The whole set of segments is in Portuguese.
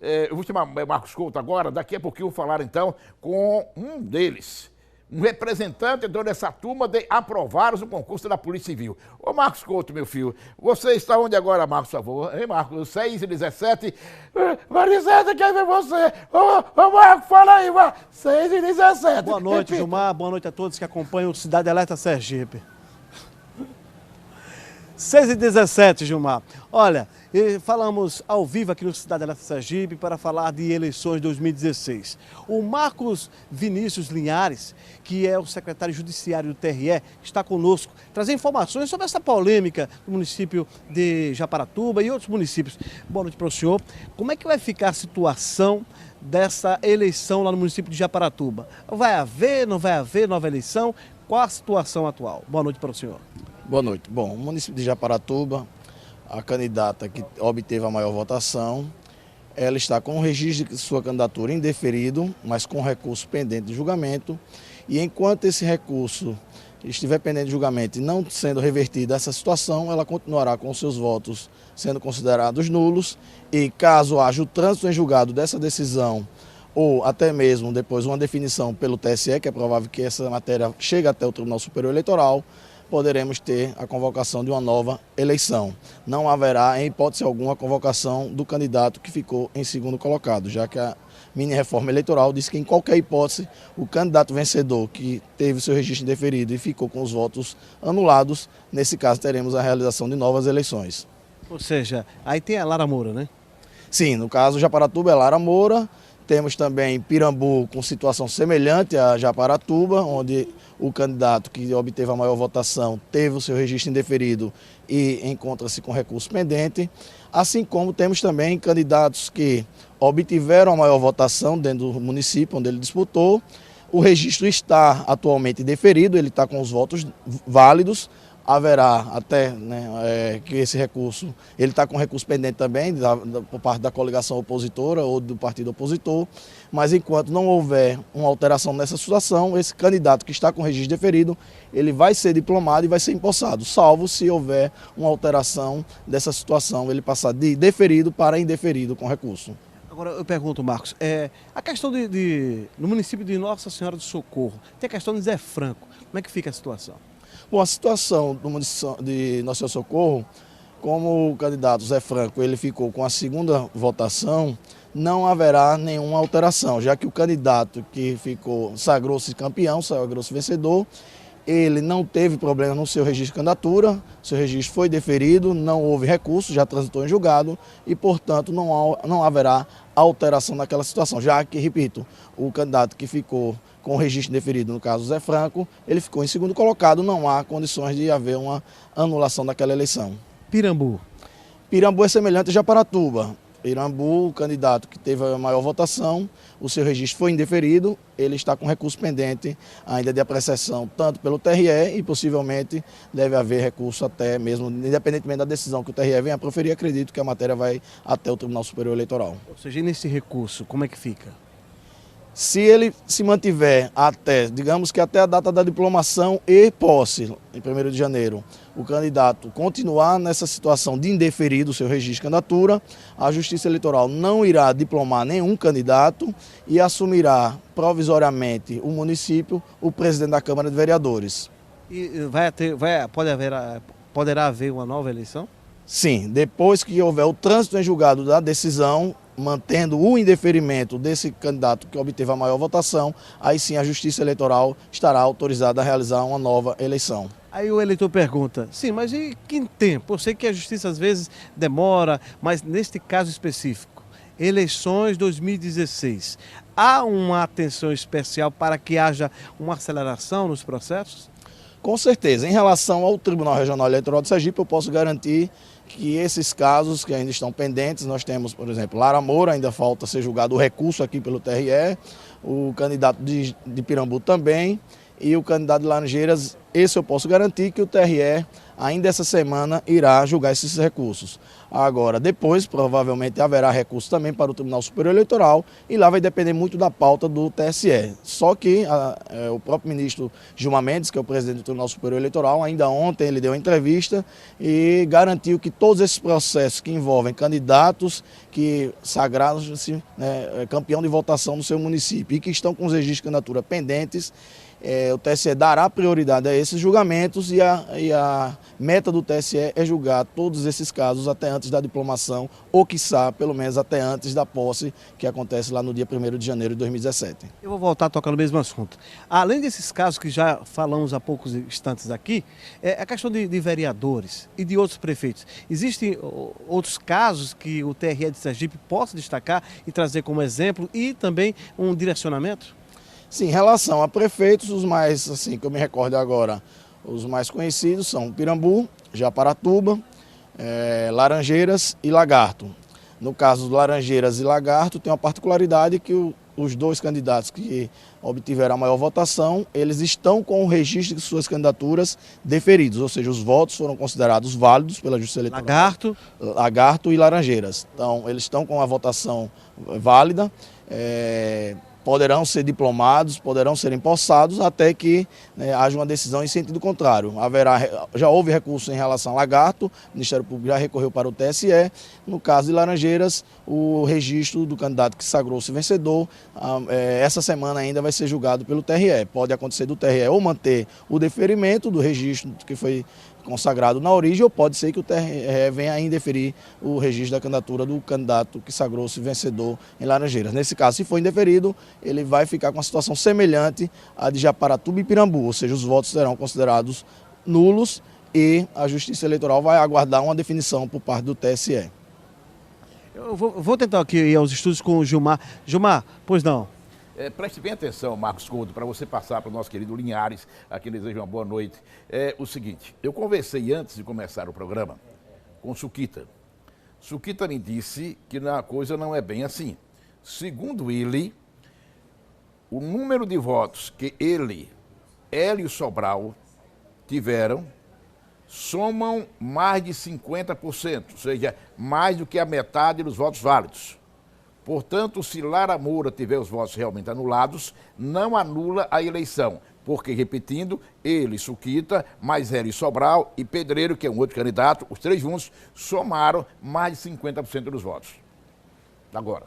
Eu vou chamar Marcos Couto agora, daqui a pouquinho eu vou falar então com um deles, um representante dessa turma de aprovados no concurso da Polícia Civil. Ô Marcos Couto, meu filho, você está onde agora, Marcos, por favor? Hein, Marcos? 6h17. Marisete, quer ver você? Ô Marcos, fala aí, 6h17. Boa noite, Gilmar. Boa noite a todos que acompanham o Cidade Alerta Sergipe. 6h17, Gilmar. Olha, falamos ao vivo aqui no Cidade Alerta Sergipe para falar de eleições 2016. O Marcos Vinícius Linhares, que é o secretário judiciário do TRE, está conosco, trazer informações sobre essa polêmica do município de Japaratuba e outros municípios. Boa noite para o senhor. Como é que vai ficar a situação dessa eleição lá no município de Japaratuba? Vai haver, não vai haver nova eleição? Qual a situação atual? Boa noite para o senhor. Boa noite. Bom, o município de Japaratuba, a candidata que obteve a maior votação, ela está com o registro de sua candidatura indeferido, mas com recurso pendente de julgamento. E enquanto esse recurso estiver pendente de julgamento e não sendo revertida essa situação, ela continuará com seus votos sendo considerados nulos. E caso haja o trânsito em julgado dessa decisão, ou até mesmo depois uma definição pelo TSE, que é provável que essa matéria chegue até o Tribunal Superior Eleitoral, poderemos ter a convocação de uma nova eleição. Não haverá, em hipótese alguma, a convocação do candidato que ficou em segundo colocado, já que a mini-reforma eleitoral diz que, em qualquer hipótese, o candidato vencedor que teve seu registro indeferido e ficou com os votos anulados, nesse caso teremos a realização de novas eleições. Ou seja, aí tem a Lara Moura, né? Sim, no caso Japaratuba é Lara Moura. Temos também Pirambu com situação semelhante a Japaratuba, onde o candidato que obteve a maior votação teve o seu registro indeferido e encontra-se com recurso pendente. Assim como temos também candidatos que obtiveram a maior votação dentro do município onde ele disputou. O registro está atualmente deferido, ele está com os votos válidos. Haverá até que esse recurso, ele está com recurso pendente também por parte da coligação opositora ou do partido opositor, mas enquanto não houver uma alteração nessa situação, esse candidato que está com registro deferido, ele vai ser diplomado e vai ser empossado, salvo se houver uma alteração dessa situação, ele passar de deferido para indeferido com recurso. Agora eu pergunto, Marcos, a questão no município de Nossa Senhora do Socorro, tem a questão de Zé Franco, como é que fica a situação? Bom, a situação do município de Nossa Senhora do Socorro, como o candidato Zé Franco ele ficou com a segunda votação, não haverá nenhuma alteração, já que o candidato que ficou sagrou-se campeão, sagrou-se vencedor, ele não teve problema no seu registro de candidatura, seu registro foi deferido, não houve recurso, já transitou em julgado e, portanto, não haverá alteração naquela situação, já que, repito, o candidato que ficou com o registro deferido, no caso Zé Franco, ele ficou em segundo colocado, não há condições de haver uma anulação daquela eleição. Pirambu. Pirambu é semelhante a Japaratuba. Pirambu, o candidato que teve a maior votação, o seu registro foi indeferido, ele está com recurso pendente ainda de apreciação tanto pelo TRE e possivelmente deve haver recurso até mesmo, independentemente da decisão que o TRE venha a proferir, acredito que a matéria vai até o Tribunal Superior Eleitoral. Ou seja, e nesse recurso, como é que fica? Se ele se mantiver até, digamos que até a data da diplomação e posse, em 1º de janeiro, o candidato continuar nessa situação de indeferido o seu registro de candidatura, a Justiça Eleitoral não irá diplomar nenhum candidato e assumirá provisoriamente o município o presidente da Câmara de Vereadores. E poderá haver uma nova eleição? Sim, depois que houver o trânsito em julgado da decisão, mantendo o indeferimento desse candidato que obteve a maior votação, aí sim a Justiça Eleitoral estará autorizada a realizar uma nova eleição. Aí o eleitor pergunta, sim, mas e que tempo? Eu sei que a Justiça às vezes demora, mas neste caso específico, eleições 2016, há uma atenção especial para que haja uma aceleração nos processos? Com certeza. Em relação ao Tribunal Regional Eleitoral de Sergipe, eu posso garantir que esses casos que ainda estão pendentes, nós temos, por exemplo, Lara Moura, ainda falta ser julgado o recurso aqui pelo TRE, o candidato de Pirambu também, e o candidato de Laranjeiras, esse eu posso garantir que o TRE ainda essa semana irá julgar esses recursos. Agora, depois, provavelmente, haverá recurso também para o Tribunal Superior Eleitoral e lá vai depender muito da pauta do TSE. Só que o próprio ministro Gilmar Mendes, que é o presidente do Tribunal Superior Eleitoral, ainda ontem ele deu uma entrevista e garantiu que todos esses processos que envolvem candidatos que sagraram-se campeão de votação no seu município e que estão com os registros de candidatura pendentes, o TSE dará prioridade a esses julgamentos e a meta do TSE é julgar todos esses casos até antes da diplomação ou, quiçá, pelo menos até antes da posse, que acontece lá no dia 1º de janeiro de 2017. Eu vou voltar a tocar no mesmo assunto. Além desses casos que já falamos há poucos instantes aqui, a questão de vereadores e de outros prefeitos. Existem outros casos que o TRE de Sergipe possa destacar e trazer como exemplo e também um direcionamento? Sim, em relação a prefeitos, os mais, assim, que eu me recordo agora, os mais conhecidos são Pirambu, Japaratuba, Laranjeiras e Lagarto. No caso de Laranjeiras e Lagarto, tem uma particularidade que os dois candidatos que obtiveram a maior votação, eles estão com o registro de suas candidaturas deferidos, ou seja, os votos foram considerados válidos pela Justiça Eleitoral. Lagarto e Laranjeiras. Então, eles estão com a votação válida. Poderão ser diplomados, poderão ser empossados até que haja uma decisão em sentido contrário. Já houve recurso em relação a Lagarto, o Ministério Público já recorreu para o TSE. No caso de Laranjeiras, o registro do candidato que sagrou-se vencedor, essa semana ainda vai ser julgado pelo TRE. Pode acontecer do TRE ou manter o deferimento do registro que foi consagrado na origem, ou pode ser que o TRE venha a indeferir o registro da candidatura do candidato que sagrou-se vencedor em Laranjeiras. Nesse caso, se for indeferido, ele vai ficar com uma situação semelhante à de Japaratuba e Pirambu, ou seja, os votos serão considerados nulos e a Justiça Eleitoral vai aguardar uma definição por parte do TSE. Eu vou tentar aqui ir aos estudos com o Gilmar. Gilmar, pois não? Preste bem atenção, Marcos Couto, para você passar para o nosso querido Linhares, a quem desejo uma boa noite. O seguinte, eu conversei antes de começar o programa com Suquita. Suquita me disse que a coisa não é bem assim. Segundo ele, o número de votos que Hélio Sobral tiveram somam mais de 50%, ou seja, mais do que a metade dos votos válidos. Portanto, se Lara Moura tiver os votos realmente anulados, não anula a eleição, porque, repetindo, ele, Suquita, mais Hélio Sobral e Pedreiro, que é um outro candidato, os três juntos, somaram mais de 50% dos votos. Agora.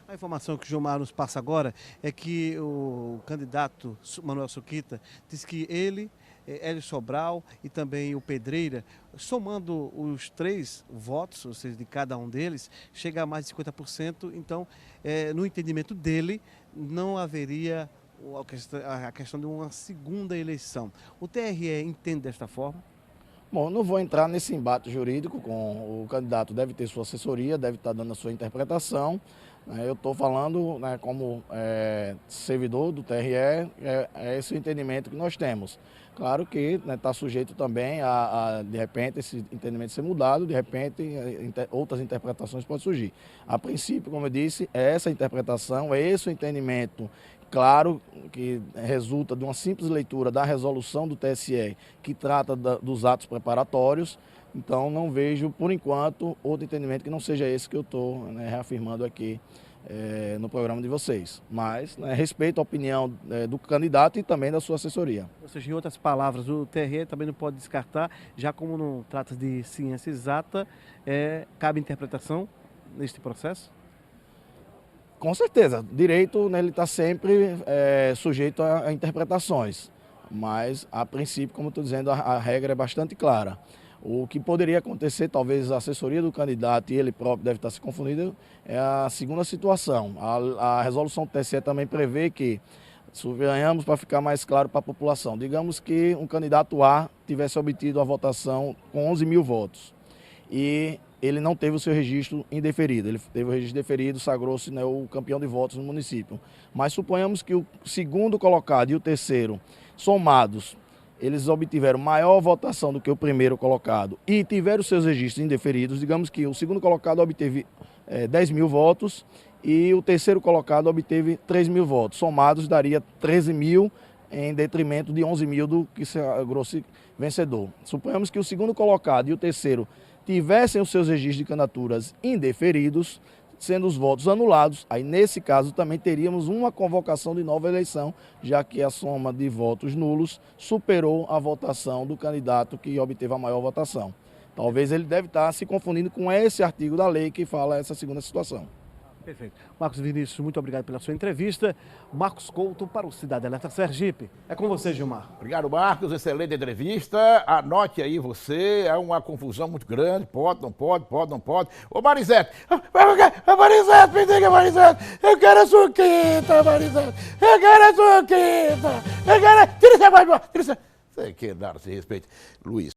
A informação que o Gilmar nos passa agora é que o candidato Manuel Suquita disse que ele, Hélio Sobral e também o Pedreira, somando os 3 votos, ou seja, de cada um deles, chega a mais de 50%. Então, no entendimento dele, não haveria a questão de uma segunda eleição. O TRE entende desta forma? Bom, não vou entrar nesse embate jurídico com o candidato, deve ter sua assessoria, deve estar dando a sua interpretação. Eu estou falando como servidor do TRE, é esse o entendimento que nós temos. Claro que está sujeito também de repente, esse entendimento ser mudado, de repente, outras interpretações podem surgir. A princípio, como eu disse, é essa interpretação, é esse o entendimento claro que resulta de uma simples leitura da resolução do TSE que trata dos atos preparatórios. Então, não vejo, por enquanto, outro entendimento que não seja esse que eu estou reafirmando aqui no programa de vocês. Mas respeito a opinião do candidato e também da sua assessoria. Ou seja, em outras palavras, o TRE também não pode descartar, já como não trata de ciência exata, cabe interpretação neste processo? Com certeza. Direito, ele está sempre sujeito a interpretações. Mas, a princípio, como estou dizendo, a regra é bastante clara. O que poderia acontecer, talvez a assessoria do candidato e ele próprio deve estar se confundindo, é a segunda situação. A resolução do TSE também prevê que, suponhamos para ficar mais claro para a população, digamos que um candidato A tivesse obtido a votação com 11 mil votos e ele não teve o seu registro indeferido, ele teve o registro deferido, sagrou-se o campeão de votos no município. Mas suponhamos que o segundo colocado e o terceiro, somados, eles obtiveram maior votação do que o primeiro colocado e tiveram seus registros indeferidos. Digamos que o segundo colocado obteve 10 mil votos e o terceiro colocado obteve 3 mil votos. Somados daria 13 mil em detrimento de 11 mil do que se sagrou-se vencedor. Suponhamos que o segundo colocado e o terceiro tivessem os seus registros de candidaturas indeferidos, sendo os votos anulados, aí nesse caso também teríamos uma convocação de nova eleição, já que a soma de votos nulos superou a votação do candidato que obteve a maior votação. Talvez ele deve estar se confundindo com esse artigo da lei que fala essa segunda situação. Perfeito. Marcos Vinícius, muito obrigado pela sua entrevista. Marcos Couto para o Cidade Alerta Sergipe. É com você, Gilmar. Obrigado, Marcos. Excelente entrevista. Anote aí você. É uma confusão muito grande. Pode, não pode, pode, não pode. Ô, Marisete. Marisete, me diga, Marisete. Eu quero a suquita, Marisete. Eu quero a suquita. Eu quero... Tira essa voz, tira essa... Você quer dar esse respeito. Luiz.